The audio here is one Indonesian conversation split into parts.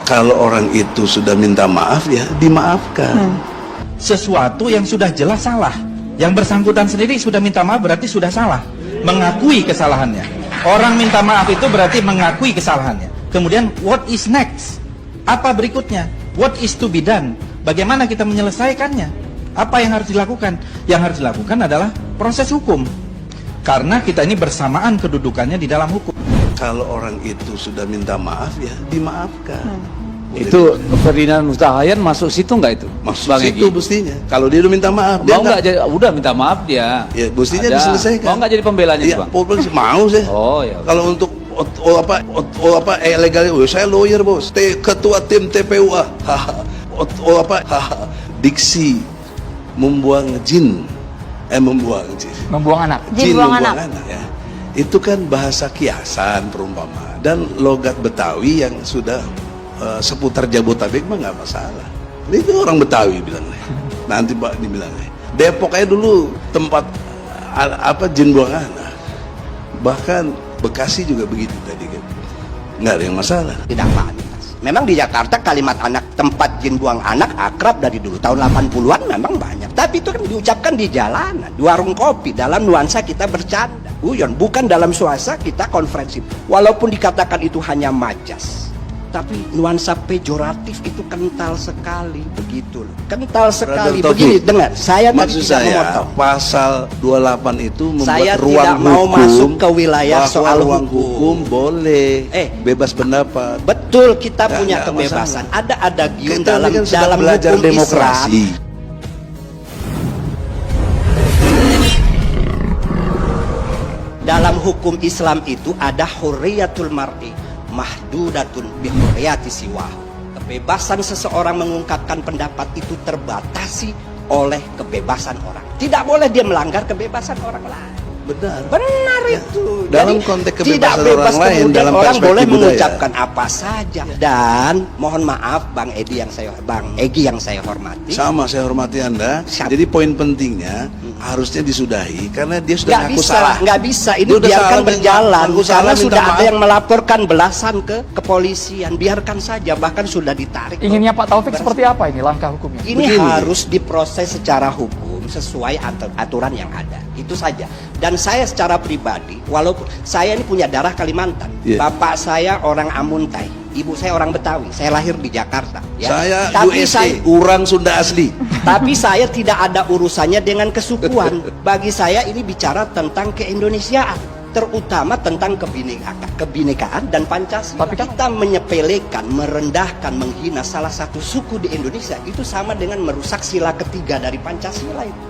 Kalau orang itu sudah minta maaf, ya dimaafkan. Sesuatu yang sudah jelas salah, yang bersangkutan sendiri sudah minta maaf berarti sudah salah, mengakui kesalahannya. Orang minta maaf itu berarti mengakui kesalahannya. Kemudian what is next? Apa berikutnya? What is to be done? Bagaimana kita menyelesaikannya? Apa yang harus dilakukan? Yang harus dilakukan adalah proses hukum. Karena kita ini bersamaan kedudukannya di dalam hukum. Kalau orang itu sudah minta maaf, ya dimaafkan. Itu Ferdinand Huta-Hayan masuk situ nggak itu? Masuk Bang situ Egy? mestinya. Kalau dia udah minta maaf, dia Mau nggak jadi, udah minta maaf dia. Ya, mestinya Ada. diselesaikan. Mau nggak jadi pembelanya Iya, Bang? polisi mau saya. Oh ya. Kalau untuk legal, saya lawyer bos, ketua tim TPUA. Diksi membuang jin, membuang Membuang anak. jin buang membuang anak. anak ya. Itu kan bahasa kiasan perumpama dan logat Betawi yang sudah seputar Jabodetabek mah nggak masalah. Itu orang Betawi bilangnya. Nanti Pak dibilangnya. Depok aja dulu tempat jin buang anak. Bahkan Bekasi juga begitu tadi kan. Nggak ada yang masalah. Tidak pantas. Memang di Jakarta kalimat anak tempat jin buang anak akrab dari dulu. Tahun 80-an memang banyak. Tapi itu kan diucapkan di jalanan, di warung kopi, dalam nuansa kita bercanda. Guyon, bukan dalam suasana kita konferensi. Walaupun dikatakan itu hanya majas, tapi nuansa pejoratif itu kental sekali, begitu loh. Kental sekali. Brother Begini, Taufik, dengar, saya tadi maksud tidak saya memotong. pasal 28 itu membuat Saya ruang tidak mau hukum, masuk ke wilayah bahwa soal ruang hukum. hukum boleh bebas pendapat. Betul, kita Nggak- punya nggak kebebasan. Ada adagium Kita dalam kan sudah dalam belajar hukum demokrasi. Islam. Dalam hukum Islam itu ada hurriyatul mar'i mahdudatun bi hurriyati siwah. Kebebasan seseorang mengungkapkan pendapat itu terbatasi oleh kebebasan orang. Tidak boleh dia melanggar kebebasan orang lain. Benar. Benar Ya. itu. Dalam Jadi, konteks tidak kebebasan bebas orang lain, kemudian dalam orang perspektif boleh budaya. mengucapkan apa saja. Dan mohon maaf Bang Egy yang saya hormati. Sama, saya hormati Anda. Siap. Jadi poin pentingnya harusnya disudahi karena dia sudah Nggak ngaku bisa, salah. nggak bisa. Ini Dia udah biarkan salah, berjalan. ngaku salah, Karena minta sudah ada maaf. yang melaporkan belasan ke kepolisian. Biarkan saja, bahkan sudah ditarik. Inginnya Pak Taufik seperti apa ini langkah hukumnya? Ini Begini. harus diproses secara hukum sesuai aturan yang ada. Itu saja. Dan saya secara pribadi, walaupun saya ini punya darah Kalimantan, Iya. bapak saya orang Amuntai, ibu saya orang Betawi, saya lahir di Jakarta. Ya. Saya Tapi USA, orang Sunda asli. Tapi saya tidak ada urusannya dengan kesukuan. Bagi saya ini bicara tentang keindonesiaan, terutama tentang kebinekaan dan Pancasila. Tapi kan- Kita menyepelekan, merendahkan, menghina salah satu suku di Indonesia itu sama dengan merusak sila ketiga dari Pancasila itu.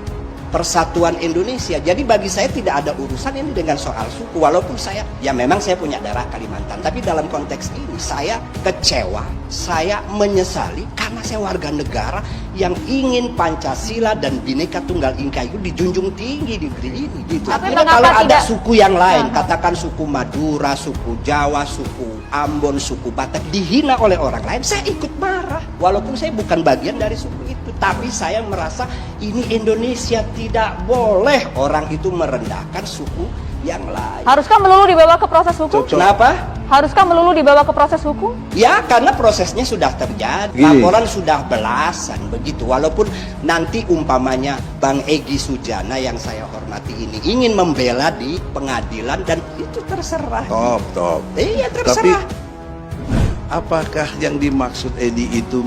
Persatuan Indonesia. Jadi bagi saya tidak ada urusan ini dengan soal suku. Walaupun saya, ya memang saya punya darah Kalimantan. Tapi dalam konteks ini saya kecewa, saya menyesali karena saya warga negara yang ingin Pancasila dan Bhinneka Tunggal Ika itu dijunjung tinggi di negeri ini. Gitu. Tapi Artinya mengapa kalau ada tidak- suku yang lain, katakan suku Madura, suku Jawa, suku Ambon, suku Batak, dihina oleh orang lain, saya ikut marah. Walaupun saya bukan bagian dari suku itu. Tapi saya merasa ini Indonesia, tidak boleh orang itu merendahkan suku yang lain. Haruskah melulu dibawa ke proses hukum? Kenapa? Haruskah melulu dibawa ke proses hukum? Ya karena prosesnya sudah terjadi, Gini. laporan sudah belasan begitu. Walaupun nanti umpamanya Bang Egy Sujana yang saya hormati ini ingin membela di pengadilan dan itu terserah. Top. Iya Tapi terserah. apakah yang dimaksud Edi itu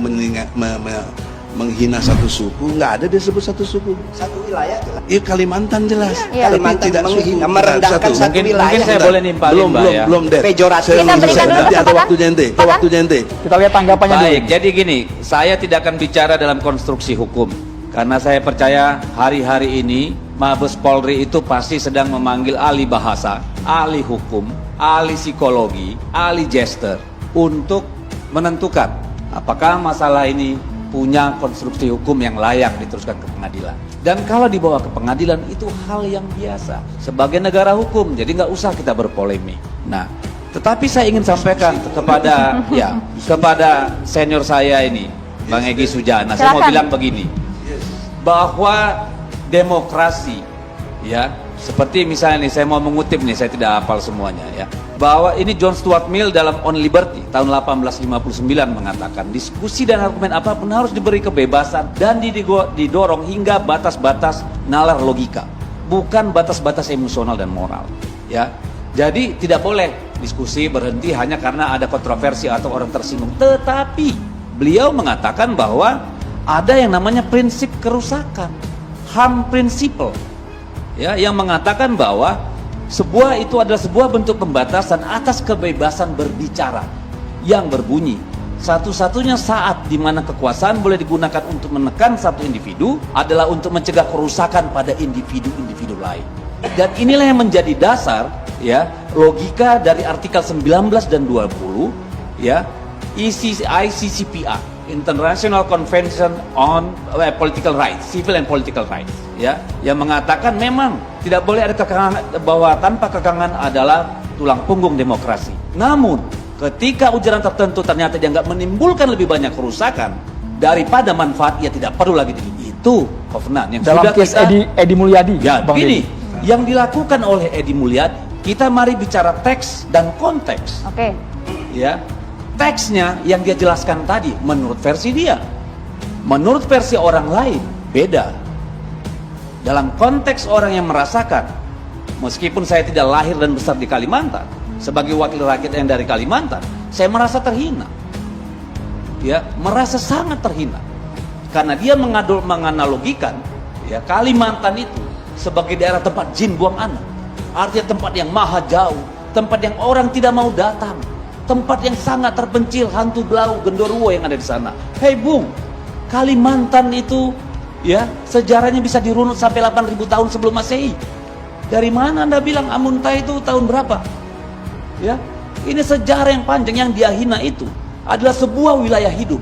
menghina satu suku? Nggak ada dia sebut satu suku. Satu wilayah jelas. Iya Kalimantan jelas. Iya. Kalimantan tidak menghina, suku. merendahkan satu Mungkin wilayah. saya boleh nimpalin, belum Mbak, ya. belum Det. Pejoratif. Saya Kita belum berikan selesai. dulu Nanti ada kesempatan. waktunya ente. Silakan. Waktunya ente. Kita lihat tanggapannya Baik, dulu. jadi gini, saya tidak akan bicara dalam konstruksi hukum karena saya percaya hari-hari ini Mabes Polri itu pasti sedang memanggil ahli bahasa, ahli hukum, ahli psikologi, ahli gesture untuk menentukan apakah masalah ini punya konstruksi hukum yang layak diteruskan ke pengadilan. Dan kalau dibawa ke pengadilan itu hal yang biasa sebagai negara hukum, jadi nggak usah kita berpolemik. Nah, tetapi saya ingin sampaikan kepada senior saya ini, Bang Egy Sujana, saya mau Silakan. bilang begini, bahwa demokrasi ya Seperti misalnya nih, saya mau mengutip nih, saya tidak hafal semuanya ya. Bahwa ini John Stuart Mill dalam On Liberty tahun 1859 mengatakan, diskusi dan argumen apapun harus diberi kebebasan dan didorong hingga batas-batas nalar logika, bukan batas-batas emosional dan moral. Ya, jadi tidak boleh diskusi berhenti hanya karena ada kontroversi atau orang tersinggung. Tetapi beliau mengatakan bahwa ada yang namanya prinsip kerusakan, harm principle. Ya, yang mengatakan bahwa sebuah itu adalah sebuah bentuk pembatasan atas kebebasan berbicara yang berbunyi satu-satunya saat di mana kekuasaan boleh digunakan untuk menekan satu individu adalah untuk mencegah kerusakan pada individu-individu lain. Dan inilah yang menjadi dasar ya logika dari artikel 19 dan 20 ya ICCPR, International Convention on Political Rights, Civil and Political Rights, ya, yang mengatakan memang tidak boleh ada kekangan, bahwa tanpa kekangan adalah tulang punggung demokrasi. Namun, ketika ujaran tertentu ternyata dia nggak menimbulkan lebih banyak kerusakan daripada manfaat, ya tidak perlu lagi itu Hovnan yang Dalam sudah case kita, Edi Mulyadi, ya, Bang begini, Deddy. yang dilakukan oleh Edi Mulyadi, kita mari bicara teks dan konteks. Oke. Ya, teksnya yang dia jelaskan tadi menurut versi dia, menurut versi orang lain beda. Dalam konteks orang yang merasakan, meskipun saya tidak lahir dan besar di Kalimantan, sebagai wakil rakyat yang dari Kalimantan, saya merasa terhina. Ya, merasa sangat terhina karena dia menganalogikan ya Kalimantan itu sebagai daerah tempat jin buang anak, artinya tempat yang maha jauh, tempat yang orang tidak mau datang, tempat yang sangat terpencil, hantu belau, genderuwo yang ada di sana. Hei Bung, Kalimantan itu ya sejarahnya bisa dirunut sampai 8.000 tahun sebelum Masehi. Dari mana Anda bilang Amuntai itu tahun berapa? Ya, ini sejarah yang panjang. Yang dia hina itu adalah sebuah wilayah hidup,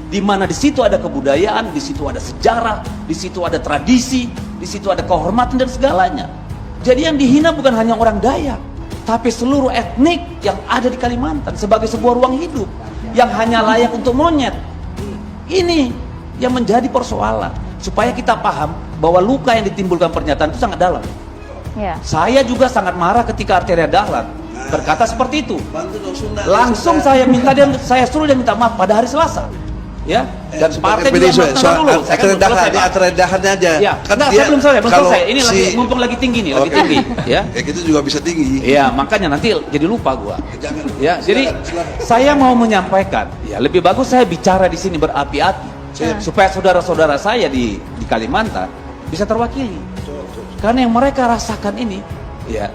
di mana di situ ada kebudayaan, di situ ada sejarah, di situ ada tradisi, di situ ada kehormatan dan segalanya. Jadi yang dihina bukan hanya orang Dayak, tapi seluruh etnik yang ada di Kalimantan sebagai sebuah ruang hidup yang hanya layak untuk monyet. Ini yang menjadi persoalan, supaya kita paham bahwa luka yang ditimbulkan pernyataan itu sangat dalam. Ya. Saya juga sangat marah ketika Arteria Dahlan berkata seperti itu. Bantu dong Sunda. Langsung saya minta dia, saya suruh dia minta maaf pada hari Selasa. Ya, dan partai juga dulu. Saya kan belum selesai, Pak. Terendahannya aja. Ya, Kan enggak, dia saya belum selesai, kalau Ini lagi mumpung lagi tinggi nih, lagi Oke. tinggi, ya. Ya gitu juga bisa tinggi. Iya, makanya nanti jadi lupa gua. Jangan. Ya, jadi Silakan. saya mau menyampaikan, ya lebih bagus saya bicara di sini berapi-api supaya saudara-saudara saya di Kalimantan bisa terwakili. Karena yang mereka rasakan ini, ya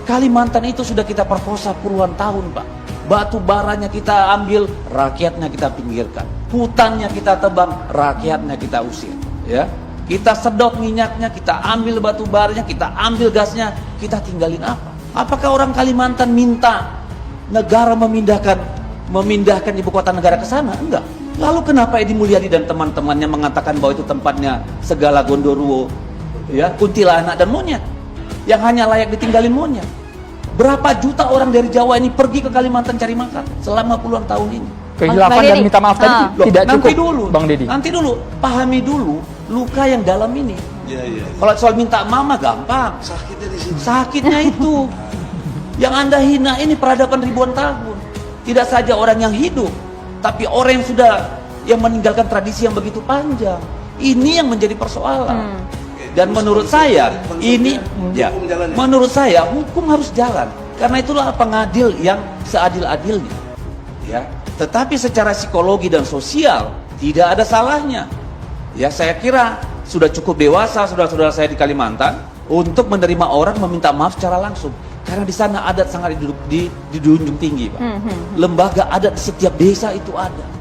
Kalimantan itu sudah kita perkosa puluhan tahun, Pak. Batu baranya kita ambil, rakyatnya kita pinggirkan. Hutannya kita tebang, rakyatnya kita usir. Ya, kita sedot minyaknya, kita ambil batu baranya, kita ambil gasnya, kita tinggalin apa? Apakah orang Kalimantan minta negara memindahkan ibu kota negara ke sana? Enggak. Lalu kenapa Edi Mulyadi dan teman-temannya mengatakan bahwa itu tempatnya segala gondoruo, ya, kuntilanak dan monyet yang hanya layak ditinggalin monyet? Berapa juta orang dari Jawa ini pergi ke Kalimantan cari makan selama puluhan tahun ini? Kehilafan Bang dan Deddy. minta maaf tadi Loh, tidak nanti cukup, dulu, Bang Deddy. nanti dulu, pahami dulu luka yang dalam ini. Iya, iya. Kalau soal minta mama gampang, Sakitnya di sini. sakitnya itu. Yang Anda hina ini peradaban ribuan tahun. Tidak saja orang yang hidup, tapi orang yang meninggalkan tradisi yang begitu panjang. Ini yang menjadi persoalan. Dan menurut saya ini, ya, menurut saya hukum harus jalan. Karena itulah pengadil yang seadil-adilnya. Ya, tetapi secara psikologi dan sosial tidak ada salahnya. Ya, saya kira sudah cukup dewasa saudara-saudara saya di Kalimantan untuk menerima orang meminta maaf secara langsung. Karena di sana adat sangat dijunjung tinggi, Pak. Lembaga adat di setiap desa itu ada.